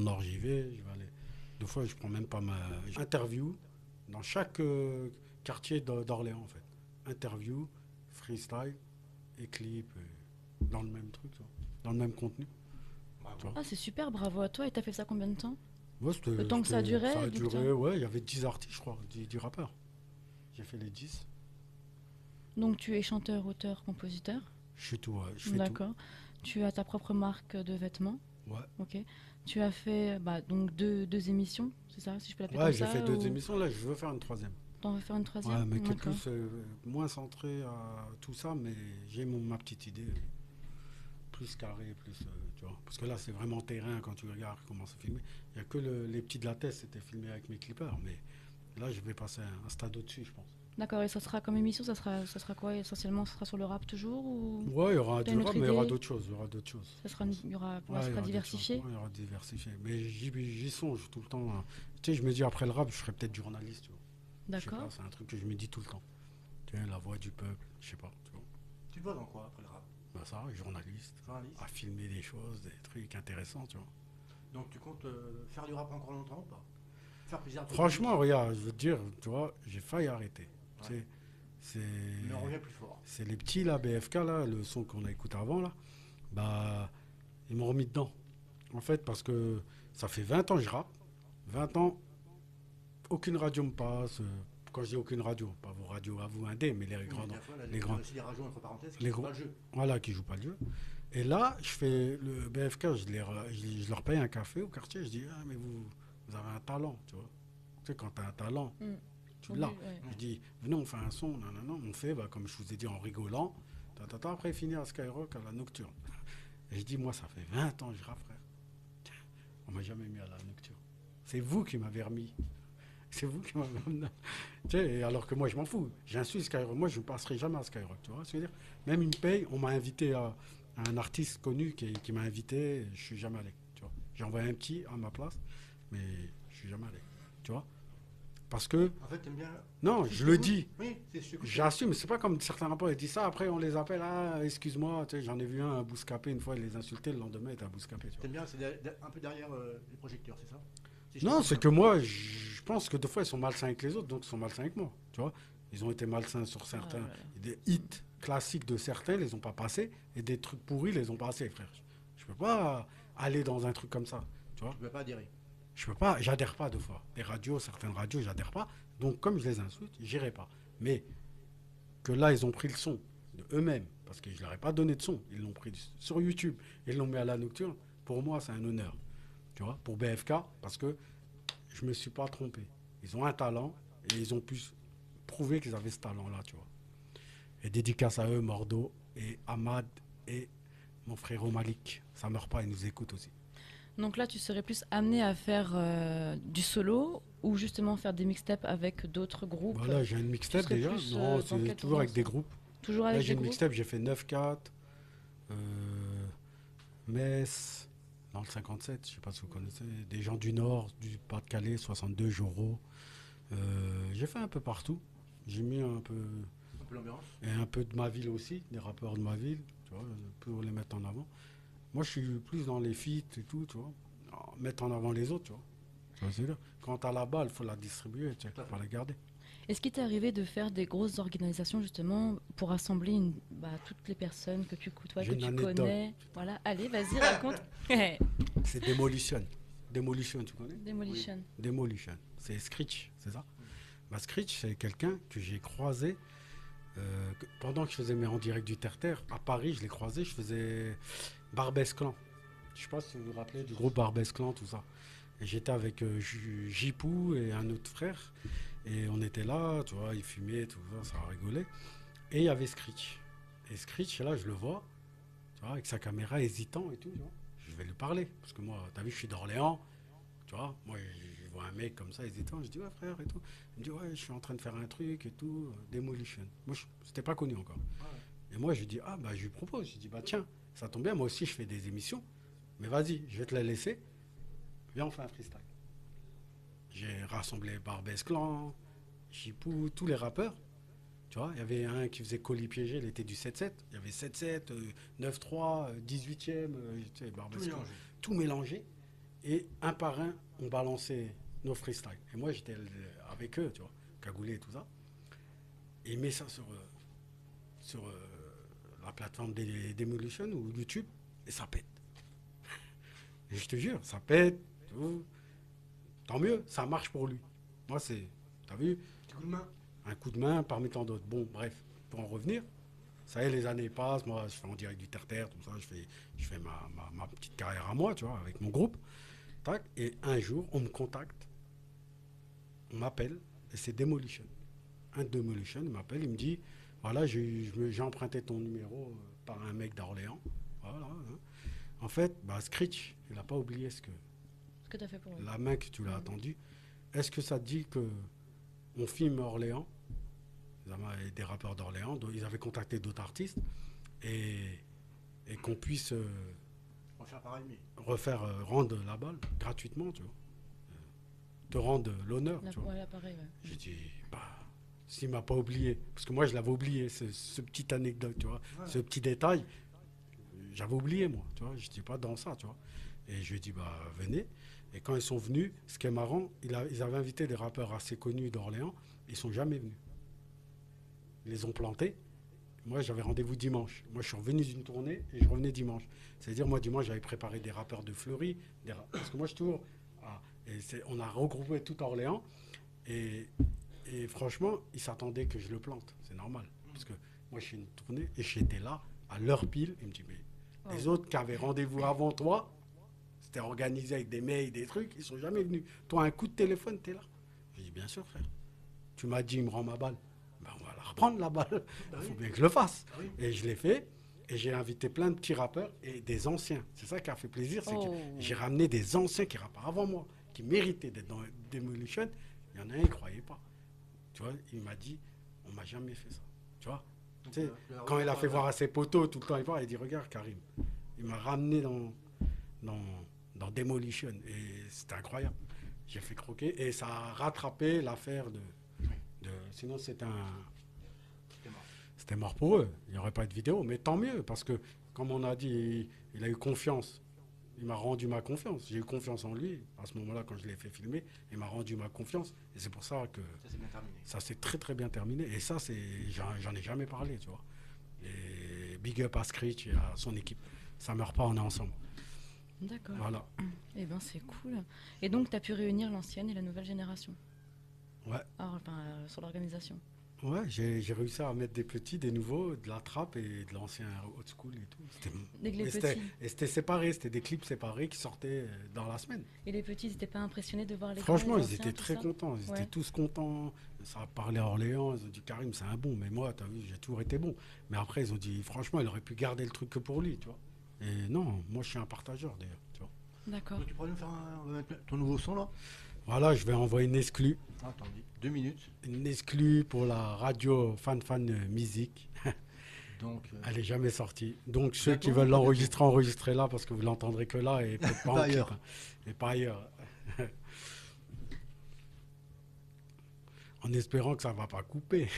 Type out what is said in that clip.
le Nord, j'y vais. Je vais aller. Des fois, je prends même pas ma interview dans chaque quartier d'Orléans, en fait. Interview, freestyle et clip, dans le même truc, tu vois, dans le même contenu. Tu Bravo. vois. Ah, c'est super, bravo à toi. Et t'as fait ça combien de temps? Ouais, Le temps que ça ça durait, a donc duré, ouais, il y avait 10 artistes, je crois, 10 rappeurs. J'ai fait les 10. donc tu es chanteur, auteur, compositeur. Je fais tout, ouais, je fais tout. D'accord. Tu as ta propre marque de vêtements. Ouais. Ok. Tu as fait bah, donc deux émissions, c'est ça, si je peux l'appeler Ouais, comme j'ai fait ça, 2 ou émissions, là, je veux faire une troisième. t'en veux faire une Ouais, troisième? mais qui est D'accord. plus, moins centré à tout ça, mais j'ai ma petite idée, plus carré, plus, tu vois. Parce que là, c'est vraiment terrain quand tu regardes comment c'est filmé. Il n'y a que les petits de la tête, c'était filmé avec mes clippers, mais là, je vais passer un stade au-dessus, je pense. D'accord, et ça sera comme émission, ça sera quoi essentiellement? Ça sera sur le rap toujours ou Ouais, il y aura t'as du une rap, autre mais il y aura idée? d'autres choses, il y aura d'autres choses, Ça je sera, pense. il y aura, ça Ouais, il y sera aura d'autres choses, diversifié? ouais, il y aura diversifié. Mais j'y songe tout le temps, hein. Tu sais, je me dis après le rap, je serai peut-être journaliste, tu vois. Je sais pas, D'accord. c'est un truc que je me dis tout le temps. Tu sais, la voix du peuple, je sais pas, tu vois. Tu te vois dans quoi après le rap? Bah ça, journaliste, Journaliste. à filmer des choses, des trucs intéressants, tu vois. Donc tu comptes faire du rap encore longtemps ou pas? Faire plaisir à ton Franchement, public? regarde, je veux te dire, tu vois, j'ai failli arrêter. Tu Ouais. sais, c'est Mais on revient plus fort. c'est les petits là, BFK là, le son qu'on a écouté avant là, bah ils m'ont remis dedans. En fait, parce que ça fait 20 ans que je rappe, 20 ans, aucune radio me passe. Quand je dis aucune radio, pas vos radios à vous indé, mais les Oui, mais grandes, des fois, là, les il y a grands, aussi des radios entre parenthèses qui les ne font gros, pas le jeu. voilà, qui jouent pas le jeu. Et là, je fais le BFK, je leur paye un café au quartier, je dis, ah, mais vous avez un talent, tu vois. Tu sais, quand tu as un talent, Hmm. tu Au l'as. ouais. Je dis, venez, on fait un son, non, non, non, on fait, bah, comme je vous ai dit, en rigolant. Après, finir à Skyrock, à la nocturne. Et je dis, moi, ça fait 20 ans que je rappe, frère. On m'a jamais mis à la nocturne. C'est vous qui m'avez remis. C'est vous qui m'avez remis. Tu sais, alors que moi, je m'en fous. J'insulte Skyrock. Moi, je ne passerai jamais à Skyrock, tu vois ce que je veux dire. Même une paye, on m'a invité à un artiste connu qui m'a invité, je suis jamais allé, tu vois. J'ai envoyé un petit à ma place, mais je suis jamais allé, tu vois. Parce que, En fait, t'aimes bien. non, Si je je le t'écoute, dis, oui, c'est ce que je t'écoute. j'assume, c'est pas comme certains rapports, ils disent ça, après on les appelle, ah, excuse-moi, tu sais, j'en ai vu un à Bouscapé, une fois, il les insultait, le lendemain, il était à Bouscapé, tu vois. T'aimes bien, c'est un peu derrière les projecteurs, c'est ça? Si je Non, t'écoute c'est bien. que moi, je pense que des fois, ils sont malsains avec les autres, donc ils sont malsains avec moi, tu vois. Ils ont été malsains sur Oh là certains, là. des hits classiques de certains, ils les ont pas passés, et des trucs pourris, ils les ont passés, frère. Je peux pas aller dans un truc comme ça, tu vois. Tu ne peux pas adhérer. Je peux pas, j'adhère pas deux fois. Les radios, certaines radios, j'adhère pas. Donc, comme je les insulte, j'irai pas. Mais que là, ils ont pris le son de eux-mêmes, parce que je leur ai pas donné de son. Ils l'ont pris sur YouTube et ils l'ont mis à la nocturne. Pour moi, c'est un honneur. Tu vois, pour BFK, parce que je me suis pas trompé. Ils ont un talent et ils ont pu prouver qu'ils avaient ce talent-là, tu vois. Et dédicace à eux, Mordo et Ahmad et mon frérot Malik. Ça meurt pas, ils nous écoutent aussi. Donc là, tu serais plus amené à faire du solo ou justement faire des mixtapes avec d'autres groupes. Voilà, j'ai une Tu mixtape serais déjà. plus Non, dans c'est quelle toujours avec tendance? des groupes. Toujours Là, avec j'ai des une groupes? mixtape, j'ai fait 9-4, euh, Metz, dans le 57, je sais pas si vous connaissez. Des gens du Nord, du Pas-de-Calais, 62, Joro. J'ai fait un peu partout. J'ai mis un peu, Un peu l'ambiance. et un peu de ma ville aussi, des rappeurs de ma ville, tu vois, pour les mettre en avant. Moi, je suis plus dans les feats et tout, tu vois. Mettre en avant les autres, tu vois. Tu vois, c'est-à-dire, quand t'as la balle, il faut la distribuer, tu Tout à faut fait. pas la garder. Est-ce qu'il t'est arrivé de faire des grosses organisations justement pour rassembler toutes les personnes que tu côtoies, J'ai que une tu anecdote. connais? Voilà, allez, vas-y, raconte. C'est Demolition. Demolition, tu connais? Demolition. Demolition. C'est Screech, c'est ça? Mm. Bah, Screech, c'est quelqu'un que j'ai croisé pendant que je faisais mes en direct du Terre-Terre. À Paris, je l'ai croisé, je faisais Barbès Clan. Je sais pas si vous vous rappelez du groupe Barbès Clan, tout ça. Et j'étais avec Jipou et un autre frère. Et on était là, tu vois, il fumait, tout ça, ça rigolait. Et il y avait Screech. Et Screech, là, je le vois, tu vois, avec sa caméra hésitant et tout, tu vois. Je vais lui parler, parce que moi, t'as vu, je suis d'Orléans, tu vois. Moi, je vois un mec comme ça, hésitant, je dis, ouais, frère, et tout. Il me dit, ouais, je suis en train de faire un truc et tout, Demolition. Moi, c'était pas connu encore. Ouais. Et moi, je lui dis, ah, bah, je lui propose. Je lui dis, bah, tiens, ça tombe bien, moi aussi, je fais des émissions, mais vas-y, je vais te la laisser. Viens, on fait un freestyle. J'ai rassemblé Barbès Clan, Chipou, tous les rappeurs. Tu vois, il y avait un qui faisait colis piégé, il était du 7-7. Il y avait 7-7, 9-3, 18e, tu sais, Tout Barbès Clan. mélangé. Tout mélangé. Et un par un, on balançait nos freestyles. Et moi, j'étais avec eux, tu vois, cagoulé et tout ça. Et ils mettent ça sur la plateforme des Demolition ou YouTube, et ça pète. Et je te jure, ça pète. Tout. Tant mieux, ça marche pour lui. Moi, c'est, t'as vu, Petit coup de main. un coup de main parmi tant d'autres. Bon, bref, pour en revenir, ça y est, les années passent. Moi, je fais en direct du terre-terre, tout ça. Je fais ma petite carrière à moi, tu vois, avec mon groupe. Tac, et un jour, on me contacte, on m'appelle, et c'est Demolition. Un Demolition, il m'appelle, il me dit, voilà, j'ai emprunté ton numéro par un mec d'Orléans. Voilà. Hein. En fait, bah, Screech, il n'a pas oublié Ce que tu as fait pour lui. la main que tu l'as attendu. Est-ce que ça te dit que on filme Orléans, des rappeurs d'Orléans, ils avaient contacté d'autres artistes, et qu'on puisse On va faire pareil, mais. rendre la balle gratuitement, tu vois. Te rendre l'honneur, tu vois. Ouais, pareil, ouais. J'ai dit, bah, s'il m'a pas oublié, parce que moi je l'avais oublié, ce petit anecdote, tu vois, Ouais. ce petit détail, j'avais oublié moi, tu vois, je n'étais pas dans ça, tu vois. Et je lui ai dit, bah, venez. Et quand ils sont venus, ce qui est marrant, ils avaient invité des rappeurs assez connus d'Orléans, ils sont jamais venus. Ils les ont plantés. Moi, j'avais rendez-vous dimanche. Moi, je suis revenu d'une tournée et je revenais dimanche. C'est-à-dire, moi, dimanche, j'avais préparé des rappeurs de Fleury. Parce que moi, je tourne. On a regroupé tout Orléans. Et, et franchement, ils s'attendaient que je le plante. C'est normal. Parce que moi, je fais une tournée et j'étais là, à l'heure pile. Il me dit, mais les autres qui avaient rendez-vous avant toi, c'était organisé avec des mails, des trucs, ils sont jamais venus. Toi, un coup de téléphone, t'es là. J'ai dit, bien sûr, frère. Tu m'as dit, il me rend ma balle. Ben, on va la reprendre, la balle. Il faut bien que je le fasse. Ah oui. Et je l'ai fait. Et j'ai invité plein de petits rappeurs et des anciens. C'est ça qui a fait plaisir. C'est que j'ai ramené des anciens qui rappent avant moi, qui méritaient d'être dans Demolition. Il y en a un, il ne croyait pas. Tu vois, il m'a dit, on m'a jamais fait ça. Tu vois, Donc, tu sais, quand il a fait voir à ses potos, tout le temps, il parle, il dit, regarde Karim, il m'a ramené dans Demolition. Et c'était incroyable. J'ai fait croquer et ça a rattrapé l'affaire de sinon, c'était mort pour eux. Il n'y aurait pas de vidéo, mais tant mieux, parce que, comme on a dit, il a eu confiance. Il m'a rendu ma confiance. J'ai eu confiance en lui. À ce moment-là, quand je l'ai fait filmer, il m'a rendu ma confiance. Et c'est pour ça que Ça s'est bien terminé. ça s'est très très bien terminé. Et ça, j'en ai jamais parlé, tu vois. Et big up à Screech et à son équipe. Ça meurt pas, on est ensemble. D'accord. Voilà. Eh ben, c'est cool. Et donc, tu as pu réunir l'ancienne et la nouvelle génération. Ouais. Sur l'organisation. Ouais, j'ai réussi à mettre des petits, des nouveaux, de la trappe et de l'ancien old school et tout. Et c'était séparé, c'était des clips séparés qui sortaient dans la semaine. Et les petits, ils n'étaient pas impressionnés de voir les Franchement, grands, ils étaient très contents, ils étaient tous contents. Ça a parlé à Orléans, ils ont dit Karim, c'est un bon, mais moi, t'as vu, j'ai toujours été bon. Mais après, ils ont dit, franchement, il aurait pu garder le truc que pour lui, tu vois. Et non, moi, je suis un partageur d'ailleurs, tu vois. D'accord. Donc, tu pourrais nous faire on va mettre ton nouveau son là. Voilà, je vais envoyer une exclue. Attends, 2 minutes. Une exclue pour la radio Fan Musique. Donc, Elle n'est jamais sortie. Donc ceux bientôt, qui veulent bientôt. l'enregistrer, enregistrez là parce que vous l'entendrez que là et peut-être pas en Pas clip, ailleurs. hein. Et pas ailleurs. En espérant que ça ne va pas couper.